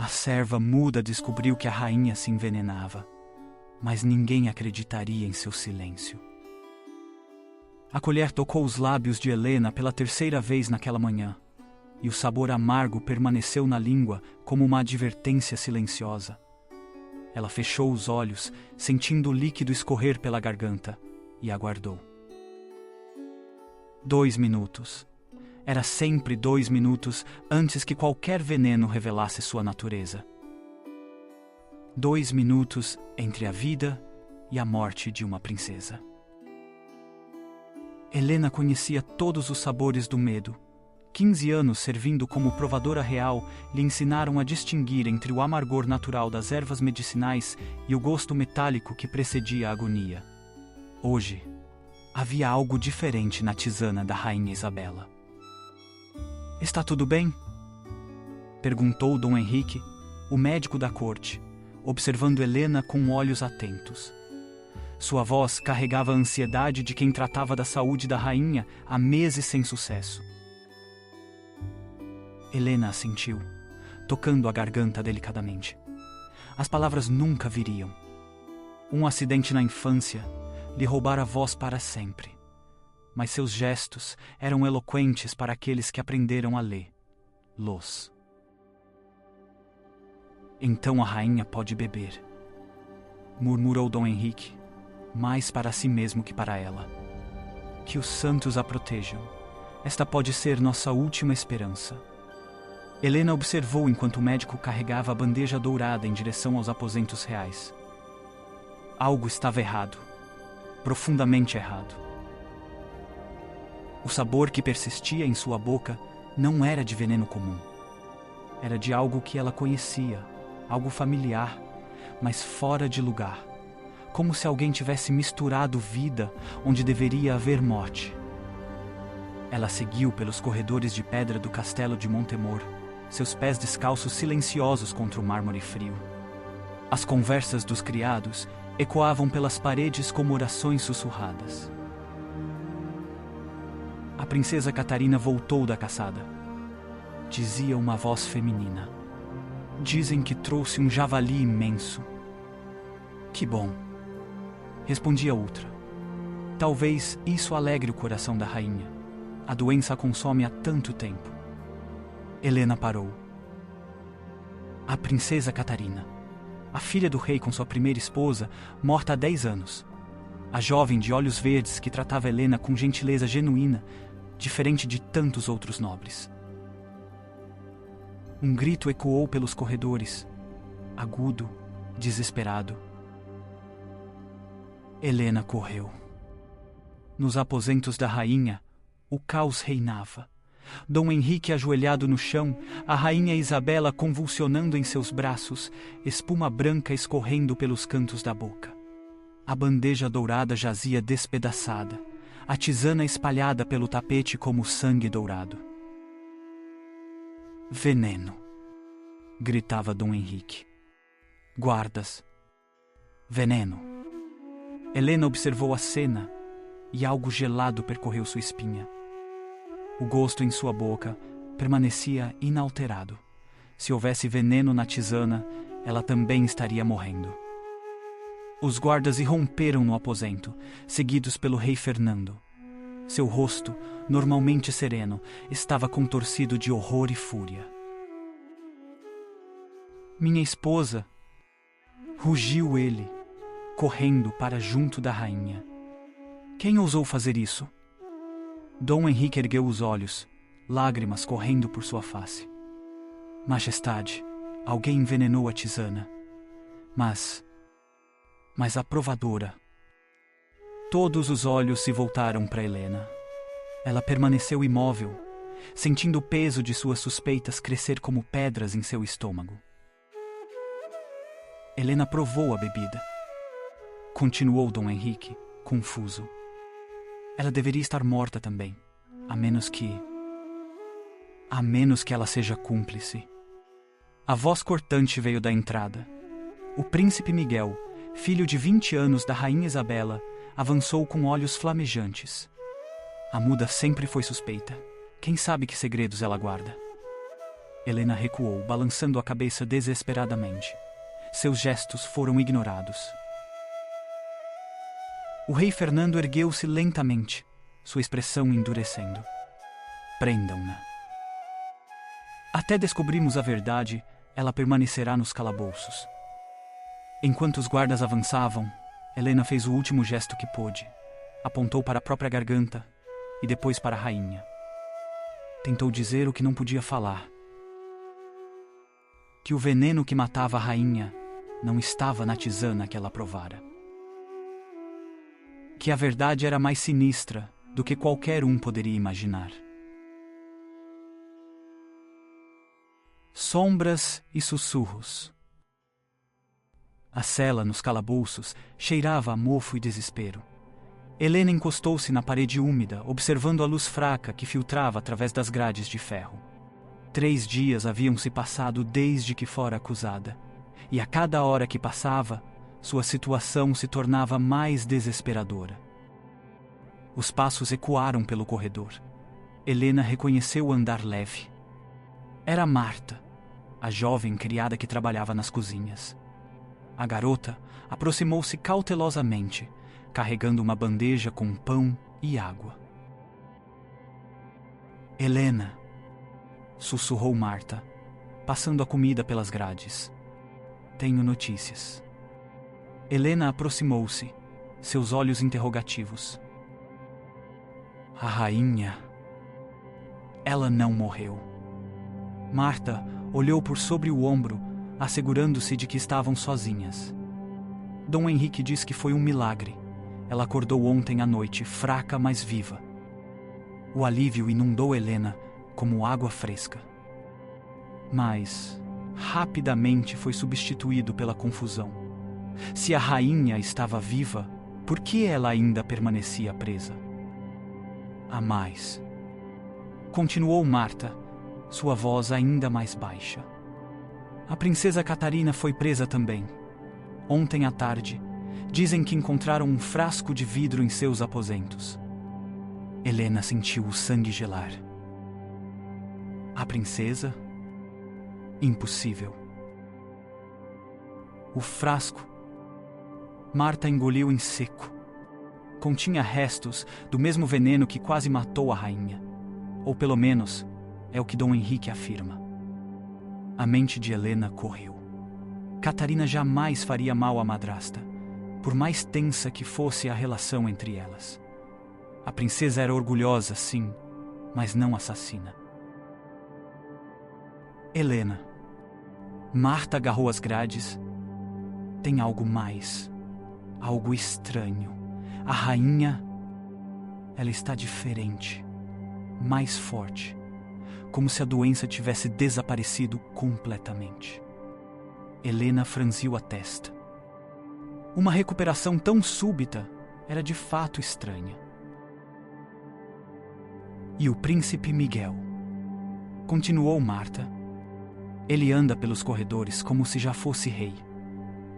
A serva muda descobriu que a rainha se envenenava, mas ninguém acreditaria em seu silêncio. A colher tocou os lábios de Helena pela terceira vez naquela manhã, e o sabor amargo permaneceu na língua como uma advertência silenciosa. Ela fechou os olhos, sentindo o líquido escorrer pela garganta, e aguardou. 2 minutos. Era sempre 2 minutos antes que qualquer veneno revelasse sua natureza. 2 minutos entre a vida e a morte de uma princesa. Helena conhecia todos os sabores do medo. 15 anos servindo como provadora real lhe ensinaram a distinguir entre o amargor natural das ervas medicinais e o gosto metálico que precedia a agonia. Hoje, havia algo diferente na tisana da rainha Isabela. "Está tudo bem?" perguntou Dom Henrique, o médico da corte, observando Helena com olhos atentos. Sua voz carregava a ansiedade de quem tratava da saúde da rainha há meses sem sucesso. Helena assentiu, tocando a garganta delicadamente. As palavras nunca viriam. Um acidente na infância lhe roubara a voz para sempre. Mas seus gestos eram eloquentes para aqueles que aprenderam a lê-los. "Então a rainha pode beber", murmurou Dom Henrique, mais para si mesmo que para ela. "Que os santos a protejam. Esta pode ser nossa última esperança." Helena observou enquanto o médico carregava a bandeja dourada em direção aos aposentos reais. Algo estava errado. Profundamente errado. O sabor que persistia em sua boca não era de veneno comum. Era de algo que ela conhecia, algo familiar, mas fora de lugar. Como se alguém tivesse misturado vida onde deveria haver morte. Ela seguiu pelos corredores de pedra do castelo de Montemor, seus pés descalços silenciosos contra o mármore frio. As conversas dos criados ecoavam pelas paredes como orações sussurradas. A princesa Catarina voltou da caçada. Dizia uma voz feminina. "Dizem que trouxe um javali imenso." "Que bom", respondia outra. "Talvez isso alegre o coração da rainha. A doença a consome há tanto tempo." Helena parou. A princesa Catarina, a filha do rei com sua primeira esposa, morta há 10 anos. A jovem de olhos verdes que tratava Helena com gentileza genuína, diferente de tantos outros nobres. Um grito ecoou pelos corredores, agudo, desesperado. Helena correu. Nos aposentos da rainha, o caos reinava. Dom Henrique ajoelhado no chão, a rainha Isabela convulsionando em seus braços, espuma branca escorrendo pelos cantos da boca. A bandeja dourada jazia despedaçada, a tisana espalhada pelo tapete como sangue dourado. "Veneno", gritava Dom Henrique. "Guardas. Veneno." Helena observou a cena e algo gelado percorreu sua espinha. O gosto em sua boca permanecia inalterado. Se houvesse veneno na tisana, ela também estaria morrendo. Os guardas irromperam no aposento, seguidos pelo rei Fernando. Seu rosto, normalmente sereno, estava contorcido de horror e fúria. "Minha esposa!" rugiu ele, correndo para junto da rainha. "Quem ousou fazer isso?" Dom Henrique ergueu os olhos, lágrimas correndo por sua face. "Majestade, alguém envenenou a tisana. Mas a provadora." Todos os olhos se voltaram para Helena. Ela permaneceu imóvel, sentindo o peso de suas suspeitas crescer como pedras em seu estômago. Helena provou a bebida. Continuou Dom Henrique, confuso. Ela deveria estar morta também, a menos que ela seja cúmplice. A voz cortante veio da entrada. O príncipe Miguel, filho de 20 anos da rainha Isabela, avançou com olhos flamejantes. A muda sempre foi suspeita. Quem sabe que segredos ela guarda? Helena recuou, balançando a cabeça desesperadamente. Seus gestos foram ignorados. O rei Fernando ergueu-se lentamente, sua expressão endurecendo. Prendam-na. Até descobrirmos a verdade, ela permanecerá nos calabouços. Enquanto os guardas avançavam, Helena fez o último gesto que pôde. Apontou para a própria garganta e depois para a rainha. Tentou dizer o que não podia falar. Que o veneno que matava a rainha não estava na tisana que ela provara. Que a verdade era mais sinistra do que qualquer um poderia imaginar. Sombras e sussurros. A cela nos calabouços cheirava a mofo e desespero. Helena encostou-se na parede úmida, observando a luz fraca que filtrava através das grades de ferro. 3 dias haviam se passado desde que fora acusada, e a cada hora que passava, sua situação se tornava mais desesperadora. Os passos ecoaram pelo corredor. Helena reconheceu o andar leve. Era Marta, a jovem criada que trabalhava nas cozinhas. A garota aproximou-se cautelosamente, carregando uma bandeja com pão e água. Helena, sussurrou Marta, passando a comida pelas grades. Tenho notícias. Helena aproximou-se, seus olhos interrogativos. A rainha. Ela não morreu. Marta olhou por sobre o ombro, assegurando-se de que estavam sozinhas. Dom Henrique diz que foi um milagre. Ela acordou ontem à noite, fraca, mas viva. O alívio inundou Helena como água fresca. Mas, rapidamente foi substituído pela confusão. Se a rainha estava viva, por que ela ainda permanecia presa? Há mais. Continuou Marta, sua voz ainda mais baixa. A princesa Catarina foi presa também. Ontem à tarde, dizem que encontraram um frasco de vidro em seus aposentos. Helena sentiu o sangue gelar. A princesa? Impossível. O frasco. Marta engoliu em seco. Continha restos do mesmo veneno que quase matou a rainha. Ou pelo menos, é o que Dom Henrique afirma. A mente de Helena correu. Catarina jamais faria mal à madrasta, por mais tensa que fosse a relação entre elas. A princesa era orgulhosa, sim, mas não assassina. Helena. Marta agarrou as grades. Tem algo mais. Algo estranho. A rainha... Ela está diferente. Mais forte. Como se a doença tivesse desaparecido completamente. Helena franziu a testa. Uma recuperação tão súbita era de fato estranha. E o príncipe Miguel? Continuou Marta. Ele anda pelos corredores como se já fosse rei.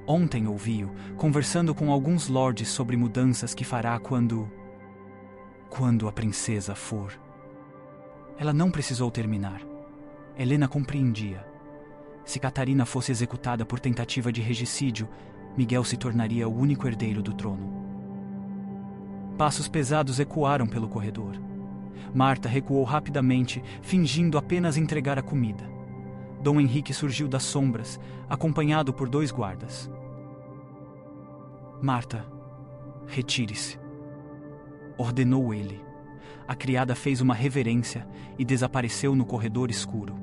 Ontem ouvi-o conversando com alguns lordes sobre mudanças que fará quando a princesa for. Ela não precisou terminar. Helena compreendia. Se Catarina fosse executada por tentativa de regicídio, Miguel se tornaria o único herdeiro do trono. Passos pesados ecoaram pelo corredor. Marta recuou rapidamente, fingindo apenas entregar a comida. Dom Henrique surgiu das sombras, acompanhado por 2 guardas. Marta, retire-se, ordenou ele. A criada fez uma reverência e desapareceu no corredor escuro.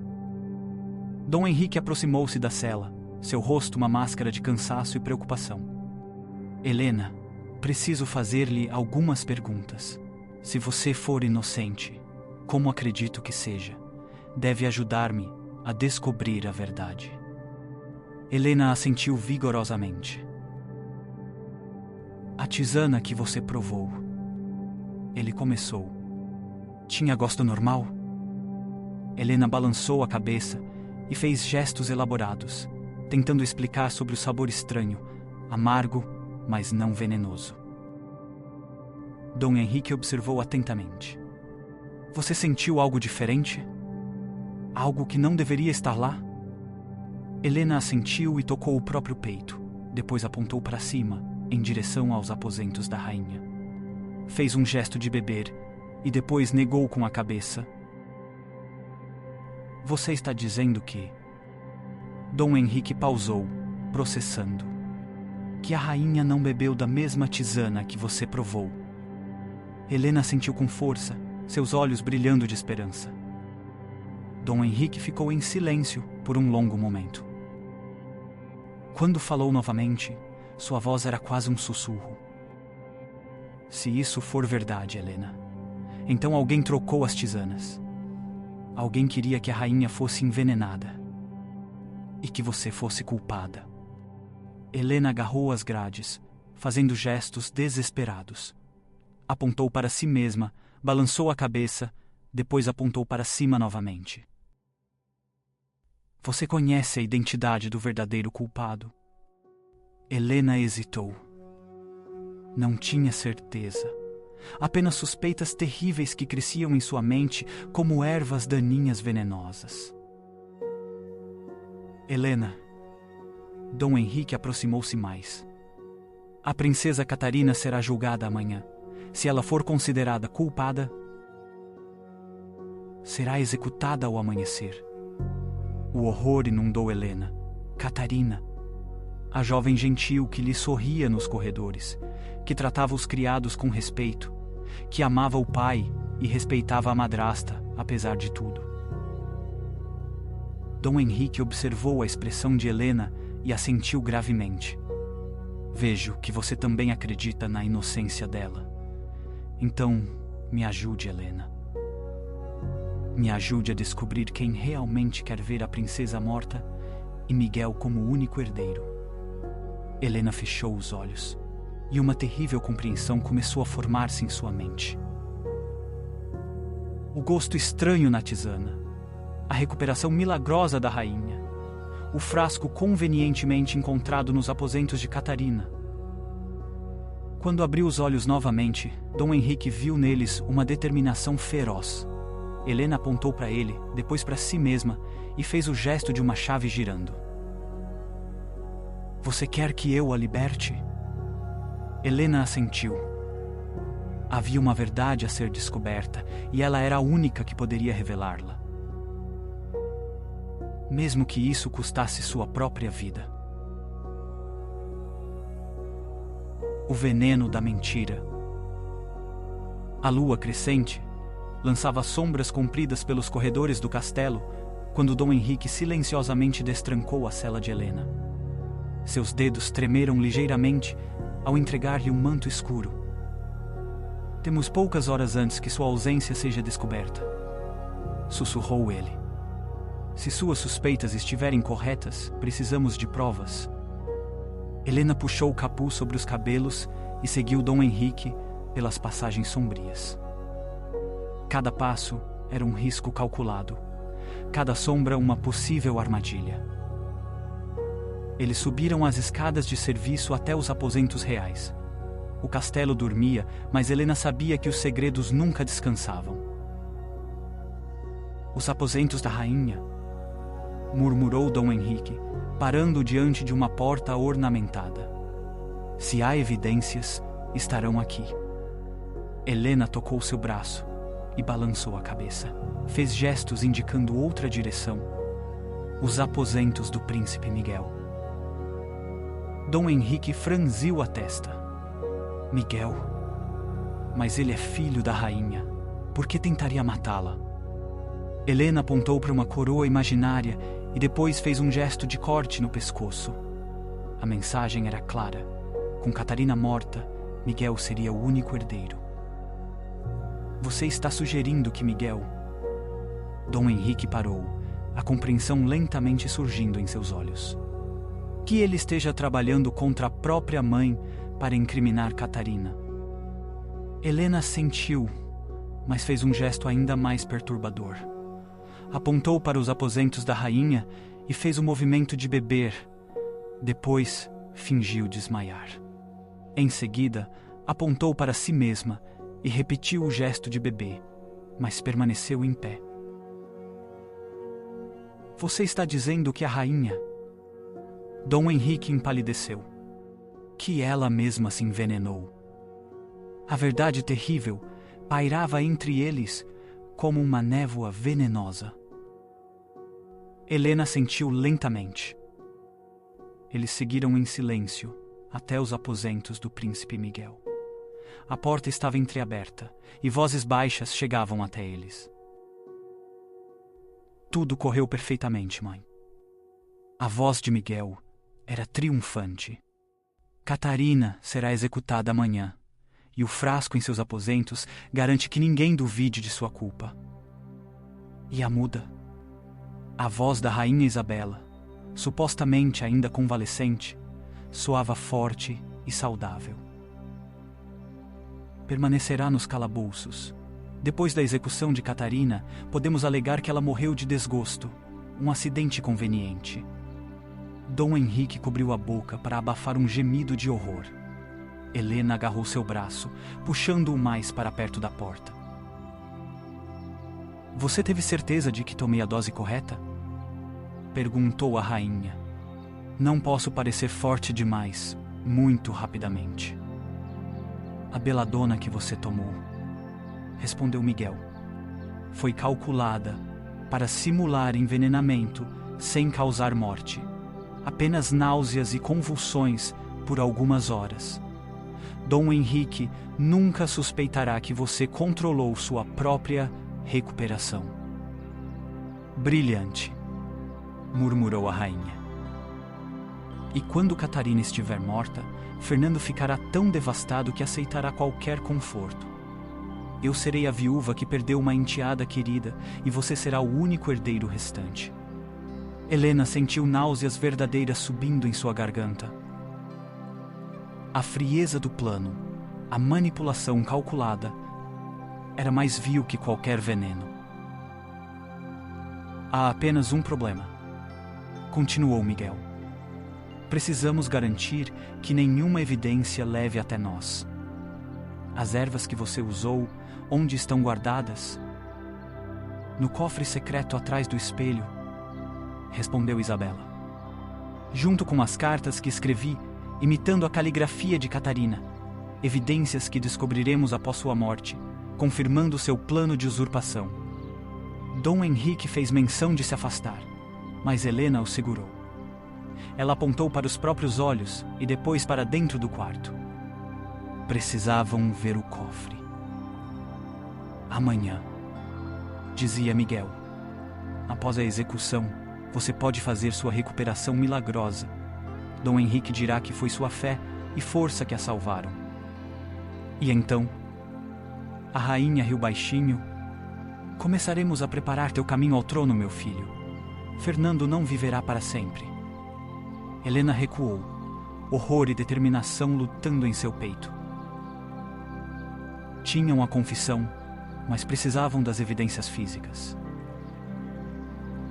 Dom Henrique aproximou-se da cela, seu rosto uma máscara de cansaço e preocupação. Helena, preciso fazer-lhe algumas perguntas. Se você for inocente, como acredito que seja, deve ajudar-me a descobrir a verdade. Helena assentiu vigorosamente. A tisana que você provou. Ele começou. Tinha gosto normal? Helena balançou a cabeça e fez gestos elaborados, tentando explicar sobre o sabor estranho, amargo, mas não venenoso. Dom Henrique observou atentamente. Você sentiu algo diferente? Algo que não deveria estar lá? Helena assentiu e tocou o próprio peito. Depois apontou para cima, em direção aos aposentos da rainha. Fez um gesto de beber e depois negou com a cabeça. Você está dizendo que... Dom Henrique pausou, processando. Que a rainha não bebeu da mesma tisana que você provou. Helena sentiu com força, seus olhos brilhando de esperança. Dom Henrique ficou em silêncio por um longo momento. Quando falou novamente, sua voz era quase um sussurro. Se isso for verdade, Helena, então alguém trocou as tisanas. Alguém queria que a rainha fosse envenenada e que você fosse culpada. Helena agarrou as grades, fazendo gestos desesperados. Apontou para si mesma, balançou a cabeça, depois apontou para cima novamente. Você conhece a identidade do verdadeiro culpado? Helena hesitou. Não tinha certeza. Apenas suspeitas terríveis que cresciam em sua mente como ervas daninhas venenosas. Helena. Dom Henrique aproximou-se mais. A princesa Catarina será julgada amanhã. Se ela for considerada culpada, será executada ao amanhecer. O horror inundou Helena. Catarina, a jovem gentil que lhe sorria nos corredores, que tratava os criados com respeito, que amava o pai e respeitava a madrasta, apesar de tudo. Dom Henrique observou a expressão de Helena e assentiu gravemente. Vejo que você também acredita na inocência dela. Então, me ajude, Helena. Me ajude a descobrir quem realmente quer ver a princesa morta e Miguel como o único herdeiro. Helena fechou os olhos e uma terrível compreensão começou a formar-se em sua mente. O gosto estranho na tisana, a recuperação milagrosa da rainha, o frasco convenientemente encontrado nos aposentos de Catarina. Quando abriu os olhos novamente, Dom Henrique viu neles uma determinação feroz. Helena apontou para ele, depois para si mesma, e fez o gesto de uma chave girando. Você quer que eu a liberte? Helena assentiu. Havia uma verdade a ser descoberta, e ela era a única que poderia revelá-la. Mesmo que isso custasse sua própria vida. O veneno da mentira. A lua crescente lançava sombras compridas pelos corredores do castelo quando Dom Henrique silenciosamente destrancou a cela de Helena. Seus dedos tremeram ligeiramente ao entregar-lhe um manto escuro. Temos poucas horas antes que sua ausência seja descoberta, sussurrou ele. Se suas suspeitas estiverem corretas, precisamos de provas. Helena puxou o capuz sobre os cabelos e seguiu Dom Henrique pelas passagens sombrias. Cada passo era um risco calculado, cada sombra uma possível armadilha. Eles subiram as escadas de serviço até os aposentos reais. O castelo dormia, mas Helena sabia que os segredos nunca descansavam. Os aposentos da rainha, murmurou Dom Henrique, parando diante de uma porta ornamentada. Se há evidências, estarão aqui. Helena tocou seu braço e balançou a cabeça. Fez gestos indicando outra direção. Os aposentos do príncipe Miguel. Dom Henrique franziu a testa. Miguel? Mas ele é filho da rainha. Por que tentaria matá-la? Helena apontou para uma coroa imaginária e depois fez um gesto de corte no pescoço. A mensagem era clara. Com Catarina morta, Miguel seria o único herdeiro. Você está sugerindo que Miguel... Dom Henrique parou, a compreensão lentamente surgindo em seus olhos. Que ele esteja trabalhando contra a própria mãe para incriminar Catarina. Helena sentiu, mas fez um gesto ainda mais perturbador. Apontou para os aposentos da rainha e fez o movimento de beber. Depois, fingiu desmaiar. Em seguida, apontou para si mesma e repetiu o gesto de bebê, mas permaneceu em pé. Você está dizendo que a rainha... Dom Henrique empalideceu. Que ela mesma se envenenou. A verdade terrível pairava entre eles como uma névoa venenosa. Helena sentiu lentamente. Eles seguiram em silêncio até os aposentos do príncipe Miguel. A porta estava entreaberta e vozes baixas chegavam até eles. Tudo correu perfeitamente, mãe. A voz de Miguel era triunfante. Catarina será executada amanhã, e o frasco em seus aposentos garante que ninguém duvide de sua culpa. E a muda? A voz da rainha Isabela, supostamente ainda convalescente, soava forte e saudável. Permanecerá nos calabouços. Depois da execução de Catarina, podemos alegar que ela morreu de desgosto, um acidente conveniente. Dom Henrique cobriu a boca para abafar um gemido de horror. Helena agarrou seu braço, puxando-o mais para perto da porta. Você teve certeza de que tomei a dose correta? Perguntou a rainha. Não posso parecer forte demais, muito rapidamente. A beladona que você tomou, respondeu Miguel, foi calculada para simular envenenamento sem causar morte, apenas náuseas e convulsões por algumas horas. Dom Henrique nunca suspeitará que você controlou sua própria recuperação. Brilhante, murmurou a rainha. E quando Catarina estiver morta, Fernando ficará tão devastado que aceitará qualquer conforto. Eu serei a viúva que perdeu uma enteada querida e você será o único herdeiro restante. Helena sentiu náuseas verdadeiras subindo em sua garganta. A frieza do plano, a manipulação calculada, era mais vil que qualquer veneno. Há apenas um problema, continuou Miguel. Precisamos garantir que nenhuma evidência leve até nós. As ervas que você usou, onde estão guardadas? No cofre secreto atrás do espelho, respondeu Isabela. Junto com as cartas que escrevi, imitando a caligrafia de Catarina, evidências que descobriremos após sua morte, confirmando seu plano de usurpação. Dom Henrique fez menção de se afastar, mas Helena o segurou. Ela apontou para os próprios olhos e depois para dentro do quarto. Precisavam ver o cofre. Amanhã, dizia Miguel. Após a execução, você pode fazer sua recuperação milagrosa. Dom Henrique dirá que foi sua fé e força que a salvaram. E então, a rainha riu baixinho. Começaremos a preparar teu caminho ao trono, meu filho. Fernando não viverá para sempre. Helena recuou, horror e determinação lutando em seu peito. Tinham a confissão, mas precisavam das evidências físicas.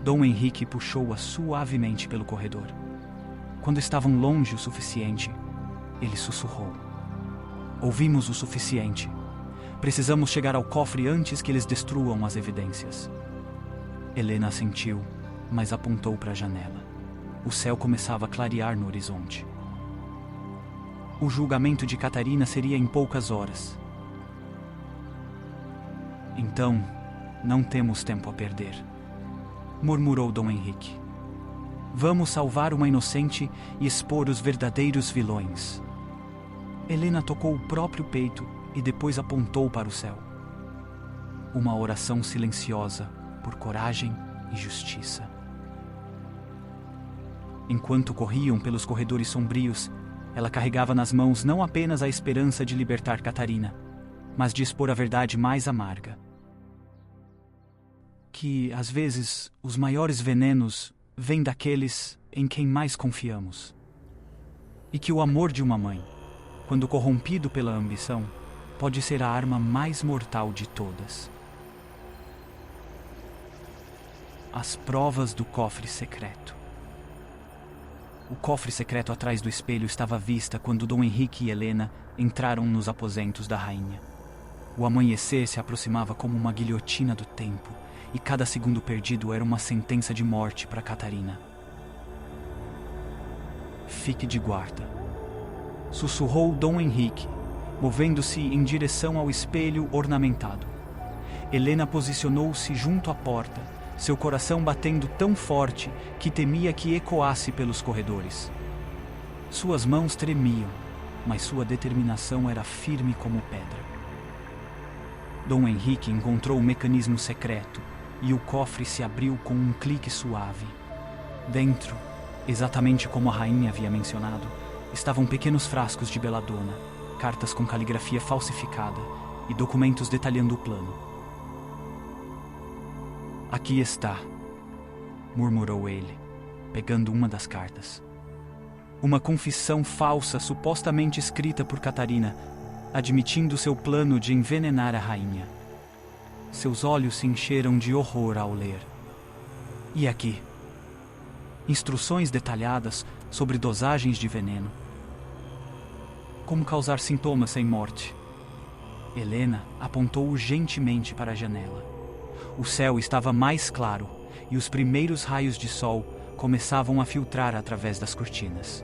Dom Henrique puxou-a suavemente pelo corredor. Quando estavam longe o suficiente, ele sussurrou. Ouvimos o suficiente. Precisamos chegar ao cofre antes que eles destruam as evidências. Helena assentiu, mas apontou para a janela. O céu começava a clarear no horizonte. O julgamento de Catarina seria em poucas horas. Então, não temos tempo a perder, murmurou Dom Henrique. Vamos salvar uma inocente e expor os verdadeiros vilões. Helena tocou o próprio peito e depois apontou para o céu. Uma oração silenciosa por coragem e justiça. Enquanto corriam pelos corredores sombrios, ela carregava nas mãos não apenas a esperança de libertar Catarina, mas de expor a verdade mais amarga. Que, às vezes, os maiores venenos vêm daqueles em quem mais confiamos. E que o amor de uma mãe, quando corrompido pela ambição, pode ser a arma mais mortal de todas. As provas do cofre secreto. O cofre secreto atrás do espelho estava à vista quando Dom Henrique e Helena entraram nos aposentos da rainha. O amanhecer se aproximava como uma guilhotina do tempo, e cada segundo perdido era uma sentença de morte para Catarina. Fique de guarda, sussurrou Dom Henrique, movendo-se em direção ao espelho ornamentado. Helena posicionou-se junto à porta, seu coração batendo tão forte que temia que ecoasse pelos corredores. Suas mãos tremiam, mas sua determinação era firme como pedra. Dom Henrique encontrou o mecanismo secreto e o cofre se abriu com um clique suave. Dentro, exatamente como a rainha havia mencionado, estavam pequenos frascos de beladona, cartas com caligrafia falsificada e documentos detalhando o plano. Aqui está, murmurou ele, pegando uma das cartas. Uma confissão falsa supostamente escrita por Catarina, admitindo seu plano de envenenar a rainha. Seus olhos se encheram de horror ao ler. E aqui? Instruções detalhadas sobre dosagens de veneno. Como causar sintomas sem morte. Helena apontou urgentemente para a janela. O céu estava mais claro e os primeiros raios de sol começavam a filtrar através das cortinas.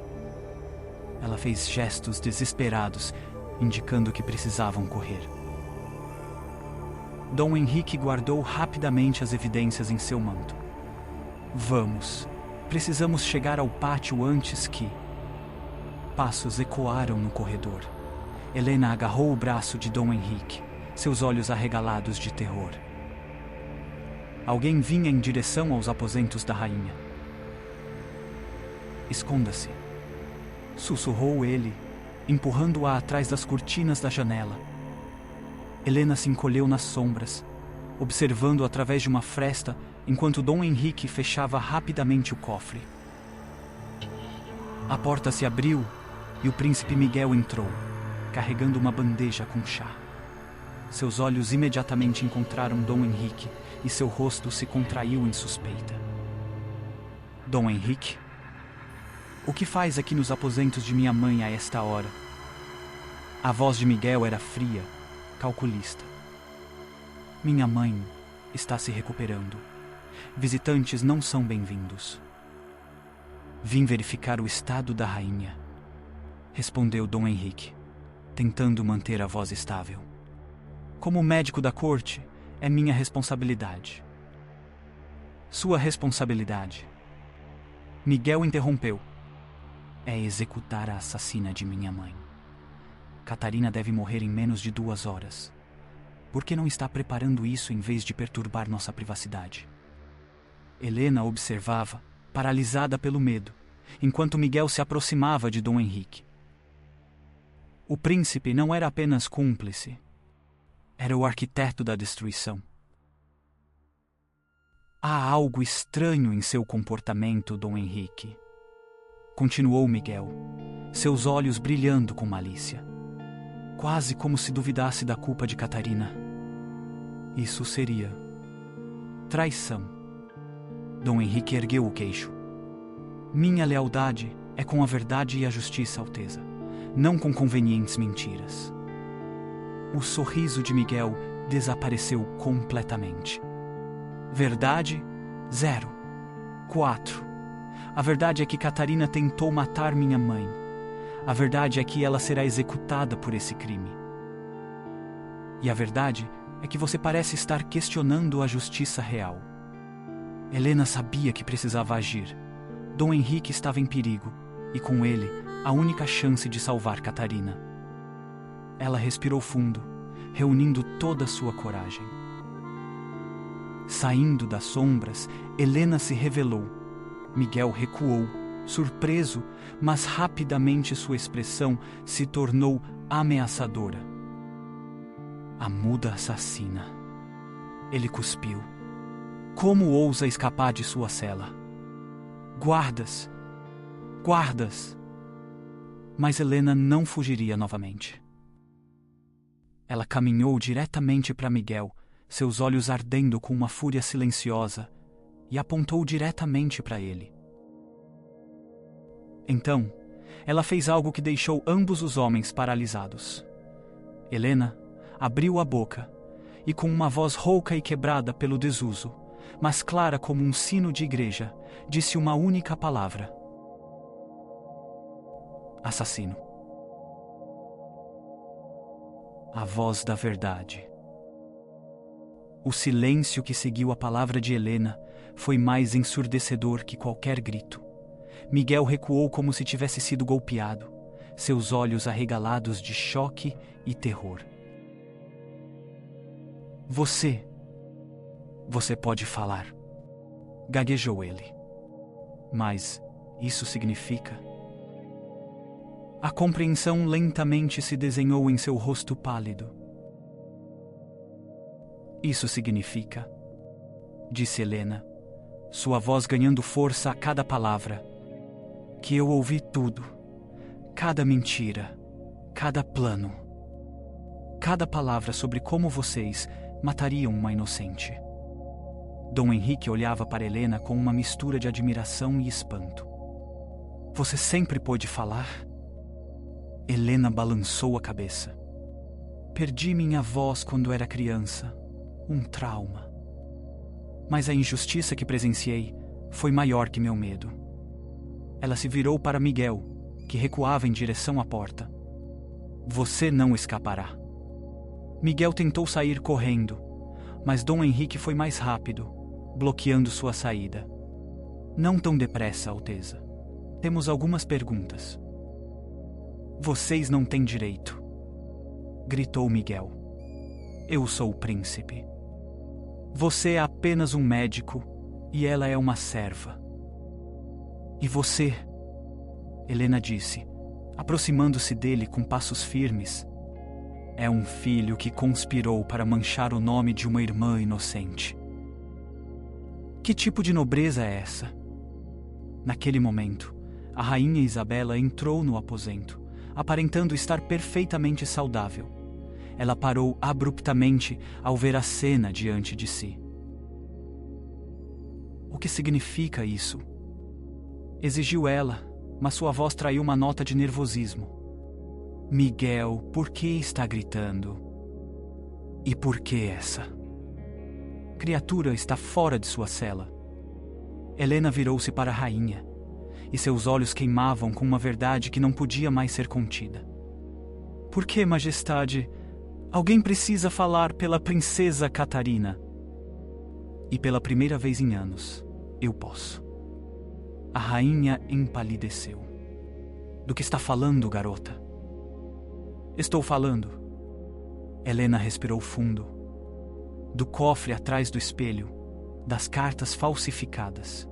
Ela fez gestos desesperados, indicando que precisavam correr. Dom Henrique guardou rapidamente as evidências em seu manto. Vamos, precisamos chegar ao pátio antes que... Passos ecoaram no corredor. Helena agarrou o braço de Dom Henrique, seus olhos arregalados de terror. Alguém vinha em direção aos aposentos da rainha. Esconda-se, sussurrou ele, empurrando-a atrás das cortinas da janela. Helena se encolheu nas sombras, observando através de uma fresta enquanto Dom Henrique fechava rapidamente o cofre. A porta se abriu e o príncipe Miguel entrou, carregando uma bandeja com chá. Seus olhos imediatamente encontraram Dom Henrique e seu rosto se contraiu em suspeita. Dom Henrique? O que faz aqui nos aposentos de minha mãe a esta hora? A voz de Miguel era fria, calculista. Minha mãe está se recuperando. Visitantes não são bem-vindos. Vim verificar o estado da rainha, respondeu Dom Henrique, tentando manter a voz estável. Como médico da corte, é minha responsabilidade. Sua responsabilidade. Miguel interrompeu. É executar a assassina de minha mãe. Catarina deve morrer em menos de 2 horas. Por que não está preparando isso em vez de perturbar nossa privacidade? Helena observava, paralisada pelo medo, enquanto Miguel se aproximava de Dom Henrique. O príncipe não era apenas cúmplice. Era o arquiteto da destruição. Há algo estranho em seu comportamento, Dom Henrique. Continuou Miguel, seus olhos brilhando com malícia. Quase como se duvidasse da culpa de Catarina. Isso seria traição. Dom Henrique ergueu o queixo. Minha lealdade é com a verdade e a justiça, Alteza, não com convenientes mentiras. O sorriso de Miguel desapareceu completamente. Verdade, 0. 4. A verdade é que Catarina tentou matar minha mãe. A verdade é que ela será executada por esse crime. E a verdade é que você parece estar questionando a justiça real. Helena sabia que precisava agir. Dom Henrique estava em perigo, e com ele, a única chance de salvar Catarina. Ela respirou fundo, reunindo toda a sua coragem. Saindo das sombras, Helena se revelou. Miguel recuou, surpreso, mas rapidamente sua expressão se tornou ameaçadora. A muda assassina. Ele cuspiu. Como ousa escapar de sua cela? Guardas! Guardas! Mas Helena não fugiria novamente. Ela caminhou diretamente para Miguel, seus olhos ardendo com uma fúria silenciosa, e apontou diretamente para ele. Então, ela fez algo que deixou ambos os homens paralisados. Helena abriu a boca, e com uma voz rouca e quebrada pelo desuso, mas clara como um sino de igreja, disse uma única palavra: assassino. A voz da verdade. O silêncio que seguiu a palavra de Helena foi mais ensurdecedor que qualquer grito. Miguel recuou como se tivesse sido golpeado, seus olhos arregalados de choque e terror. Você pode falar, gaguejou ele. Mas isso significa... A compreensão lentamente se desenhou em seu rosto pálido. Isso significa, disse Helena, sua voz ganhando força a cada palavra, que eu ouvi tudo, cada mentira, cada plano, cada palavra sobre como vocês matariam uma inocente. Dom Henrique olhava para Helena com uma mistura de admiração e espanto. Você sempre pôde falar? Helena balançou a cabeça. Perdi minha voz quando era criança. Um trauma. Mas a injustiça que presenciei foi maior que meu medo. Ela se virou para Miguel, que recuava em direção à porta. Você não escapará. Miguel tentou sair correndo, mas Dom Henrique foi mais rápido, bloqueando sua saída. Não tão depressa, Alteza. Temos algumas perguntas. Vocês não têm direito, gritou Miguel. Eu sou o príncipe. Você é apenas um médico e ela é uma serva. E você, Helena disse, aproximando-se dele com passos firmes, é um filho que conspirou para manchar o nome de uma irmã inocente. Que tipo de nobreza é essa? Naquele momento, a rainha Isabela entrou no aposento, aparentando estar perfeitamente saudável. Ela parou abruptamente ao ver a cena diante de si. O que significa isso? Exigiu ela, mas sua voz traiu uma nota de nervosismo. Miguel, por que está gritando? E por que essa? Criatura está fora de sua cela. Helena virou-se para a rainha, e seus olhos queimavam com uma verdade que não podia mais ser contida. Por que, majestade? Alguém precisa falar pela princesa Catarina. E pela primeira vez em anos, eu posso. A rainha empalideceu. Do que está falando, garota? Estou falando. Helena respirou fundo. Do cofre atrás do espelho, das cartas falsificadas.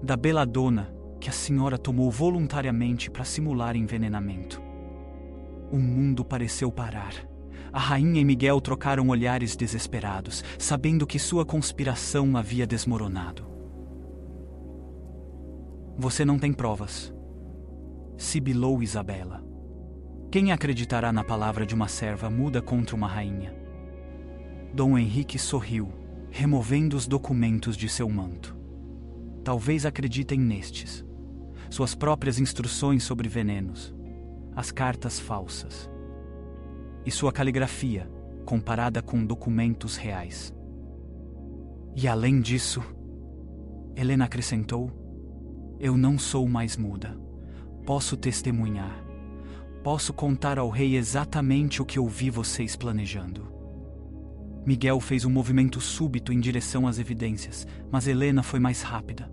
Da beladona que a senhora tomou voluntariamente para simular envenenamento. O mundo pareceu parar. A rainha e Miguel trocaram olhares desesperados, sabendo que sua conspiração havia desmoronado. Você não tem provas, sibilou Isabela. Quem acreditará na palavra de uma serva muda contra uma rainha? Dom Henrique sorriu, removendo os documentos de seu manto. Talvez acreditem nestes. Suas próprias instruções sobre venenos. As cartas falsas. E sua caligrafia, comparada com documentos reais. E além disso, Helena acrescentou, eu não sou mais muda. Posso testemunhar. Posso contar ao rei exatamente o que ouvi vocês planejando. Miguel fez um movimento súbito em direção às evidências, mas Helena foi mais rápida.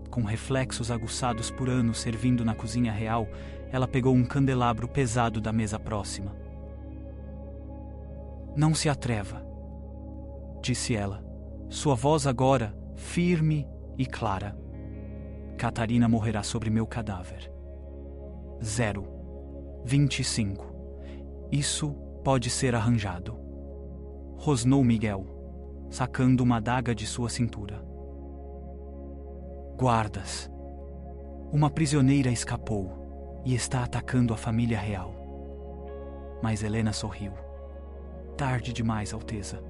Com reflexos aguçados por anos servindo na cozinha real, ela pegou um candelabro pesado da mesa próxima. Não se atreva, disse ela, sua voz agora firme e clara. Catarina morrerá sobre meu cadáver. 0,25. Isso pode ser arranjado. Rosnou Miguel, sacando uma adaga de sua cintura. Guardas. Uma prisioneira escapou e está atacando a família real. Mas Helena sorriu. Tarde demais, Alteza.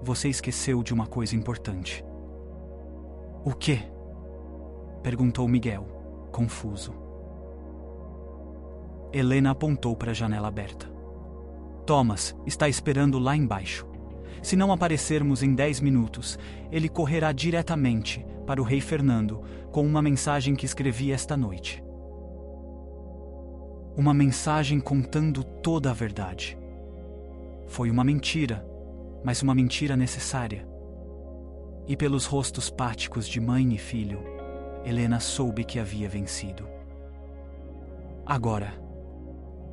Você esqueceu de uma coisa importante. O quê? Perguntou Miguel, confuso. Helena apontou para a janela aberta. Thomas está esperando lá embaixo. Se não aparecermos em 10 minutos, ele correrá diretamente para o rei Fernando com uma mensagem que escrevi esta noite. Uma mensagem contando toda a verdade. Foi uma mentira, mas uma mentira necessária. E pelos rostos páticos de mãe e filho, Helena soube que havia vencido. Agora,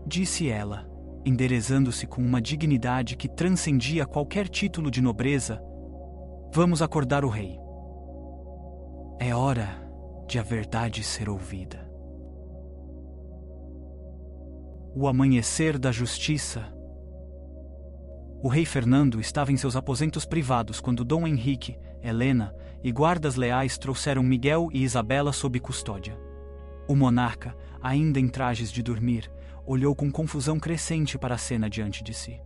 disse ela, enderezando-se com uma dignidade que transcendia qualquer título de nobreza, vamos acordar o rei. É hora de a verdade ser ouvida. O amanhecer da justiça. O rei Fernando estava em seus aposentos privados quando Dom Henrique, Helena e guardas leais trouxeram Miguel e Isabela sob custódia. O monarca, ainda em trajes de dormir, olhou com confusão crescente para a cena diante de si.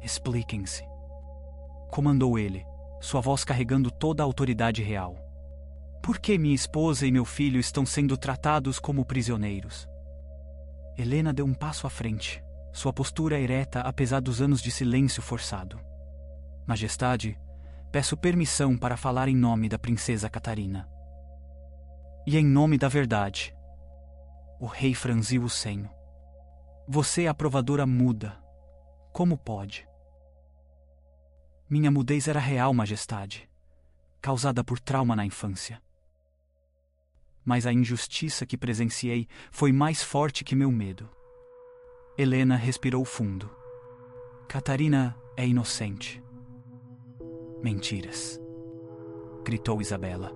Expliquem-se, comandou ele, sua voz carregando toda a autoridade real. Por que minha esposa e meu filho estão sendo tratados como prisioneiros? Helena deu um passo à frente, sua postura ereta apesar dos anos de silêncio forçado. Majestade, peço permissão para falar em nome da princesa Catarina. E em nome da verdade. O rei franziu o senho. Você é a provadora muda. Como pode? Minha mudez era real, majestade, causada por trauma na infância. Mas a injustiça que presenciei foi mais forte que meu medo. Helena respirou fundo. Catarina é inocente. Mentiras, gritou Isabela.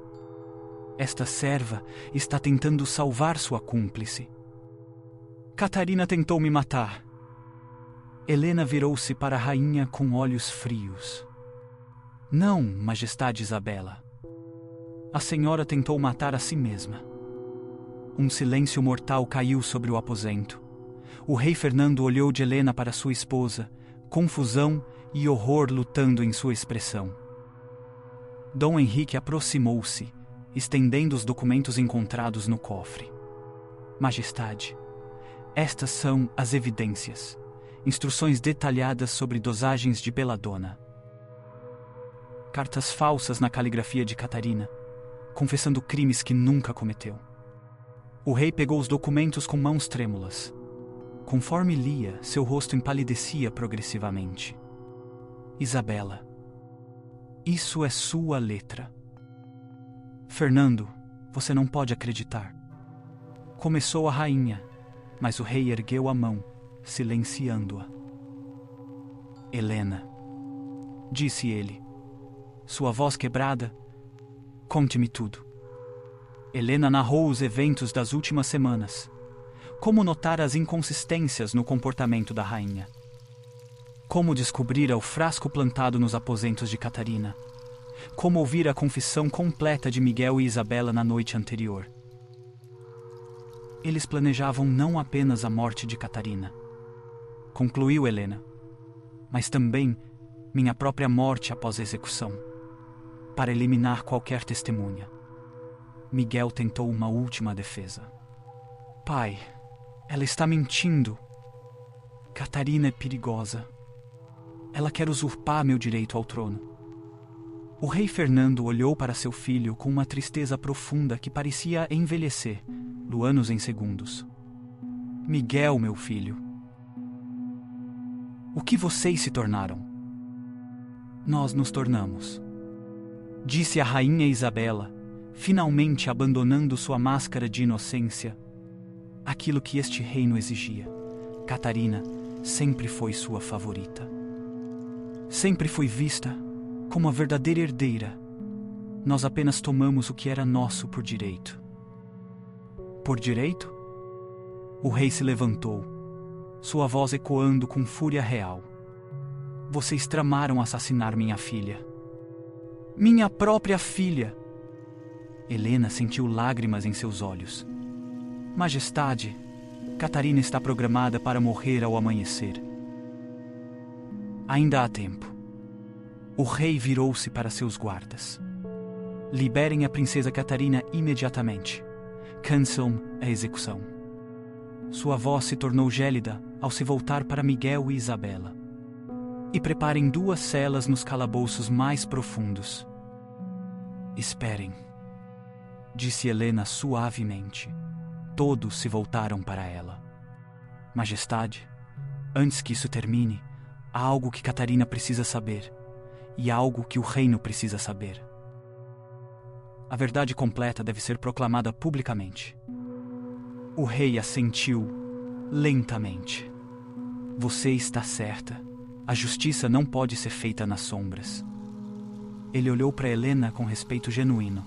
Esta serva está tentando salvar sua cúmplice. Catarina tentou me matar. Helena virou-se para a rainha com olhos frios. Não, majestade Isabela. A senhora tentou matar a si mesma. Um silêncio mortal caiu sobre o aposento. O rei Fernando olhou de Helena para sua esposa, confusão e horror lutando em sua expressão. Dom Henrique aproximou-se, estendendo os documentos encontrados no cofre. Majestade, estas são as evidências, instruções detalhadas sobre dosagens de beladona. Cartas falsas na caligrafia de Catarina, confessando crimes que nunca cometeu. O rei pegou os documentos com mãos trêmulas. Conforme lia, seu rosto empalidecia progressivamente. Isabela, isso é sua letra. Fernando, você não pode acreditar. Começou a rainha, mas o rei ergueu a mão, silenciando-a. Helena, disse ele, sua voz quebrada, conte-me tudo. Helena narrou os eventos das últimas semanas. Como notar as inconsistências no comportamento da rainha. Como descobrir o frasco plantado nos aposentos de Catarina. Como ouvir a confissão completa de Miguel e Isabela na noite anterior. Eles planejavam não apenas a morte de Catarina, concluiu Helena, mas também minha própria morte após a execução, para eliminar qualquer testemunha. Miguel tentou uma última defesa. Pai, ela está mentindo. Catarina é perigosa. Ela quer usurpar meu direito ao trono. O rei Fernando olhou para seu filho com uma tristeza profunda que parecia envelhecer, anos em segundos. Miguel, meu filho. O que vocês se tornaram? Nós nos tornamos, disse a rainha Isabela, finalmente abandonando sua máscara de inocência. Aquilo que este reino exigia. Catarina sempre foi sua favorita. Sempre foi vista como a verdadeira herdeira. Nós apenas tomamos o que era nosso por direito. Por direito? O rei se levantou, sua voz ecoando com fúria real. Vocês tramaram assassinar minha filha. Minha própria filha! Helena sentiu lágrimas em seus olhos. Majestade, Catarina está programada para morrer ao amanhecer. Ainda há tempo. O rei virou-se para seus guardas. Liberem a princesa Catarina imediatamente. Cancelam a execução. Sua voz se tornou gélida ao se voltar para Miguel e Isabela. E preparem 2 celas nos calabouços mais profundos. Esperem, disse Helena suavemente. Todos se voltaram para ela. Majestade, antes que isso termine, há algo que Catarina precisa saber, e algo que o reino precisa saber. A verdade completa deve ser proclamada publicamente. O rei assentiu lentamente. Você está certa. A justiça não pode ser feita nas sombras. Ele olhou para Helena com respeito genuíno.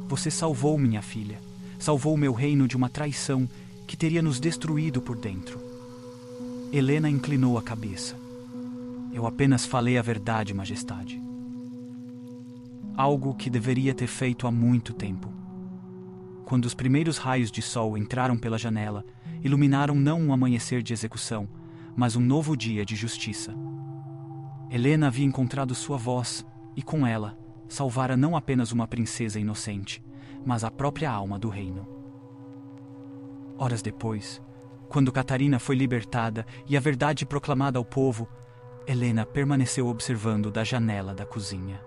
Você salvou minha filha. Salvou meu reino de uma traição que teria nos destruído por dentro. Helena inclinou a cabeça. Eu apenas falei a verdade, majestade. Algo que deveria ter feito há muito tempo. Quando os primeiros raios de sol entraram pela janela, iluminaram não um amanhecer de execução, mas um novo dia de justiça. Helena havia encontrado sua voz e, com ela, salvara não apenas uma princesa inocente, mas a própria alma do reino. Horas depois, quando Catarina foi libertada e a verdade proclamada ao povo, Helena permaneceu observando da janela da cozinha.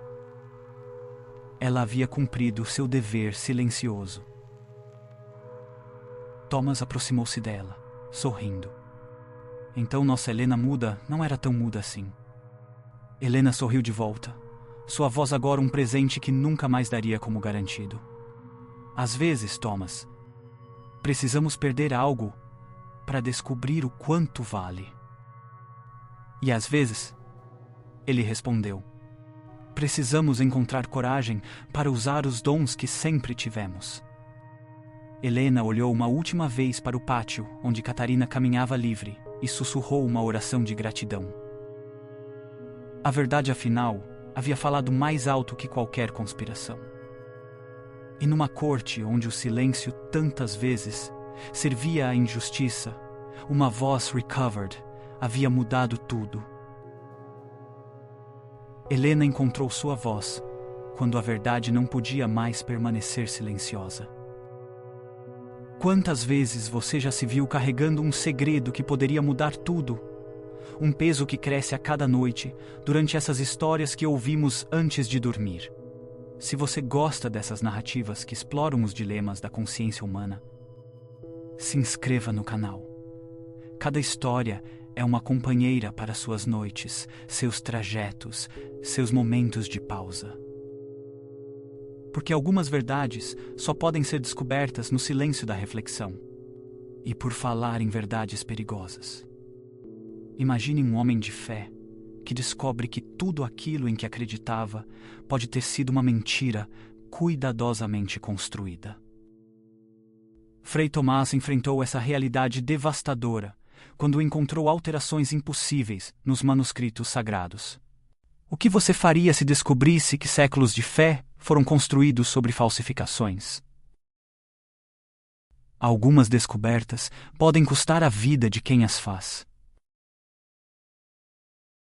Ela havia cumprido seu dever silencioso. Thomas aproximou-se dela, sorrindo. Então nossa Helena muda não era tão muda assim. Helena sorriu de volta, sua voz agora um presente que nunca mais daria como garantido. Às vezes, Thomas, precisamos perder algo para descobrir o quanto vale. E às vezes, ele respondeu, precisamos encontrar coragem para usar os dons que sempre tivemos. Helena olhou uma última vez para o pátio onde Catarina caminhava livre e sussurrou uma oração de gratidão. A verdade, afinal, havia falado mais alto que qualquer conspiração. E numa corte onde o silêncio tantas vezes servia à injustiça, uma voz recovered havia mudado tudo. Helena encontrou sua voz quando a verdade não podia mais permanecer silenciosa. Quantas vezes você já se viu carregando um segredo que poderia mudar tudo? Um peso que cresce a cada noite durante essas histórias que ouvimos antes de dormir. Se você gosta dessas narrativas que exploram os dilemas da consciência humana, se inscreva no canal. Cada história é uma companheira para suas noites, seus trajetos, seus momentos de pausa. Porque algumas verdades só podem ser descobertas no silêncio da reflexão. E por falar em verdades perigosas. Imagine um homem de fé que descobre que tudo aquilo em que acreditava pode ter sido uma mentira cuidadosamente construída. Frei Tomás enfrentou essa realidade devastadora quando encontrou alterações impossíveis nos manuscritos sagrados. O que você faria se descobrisse que séculos de fé foram construídos sobre falsificações? Algumas descobertas podem custar a vida de quem as faz.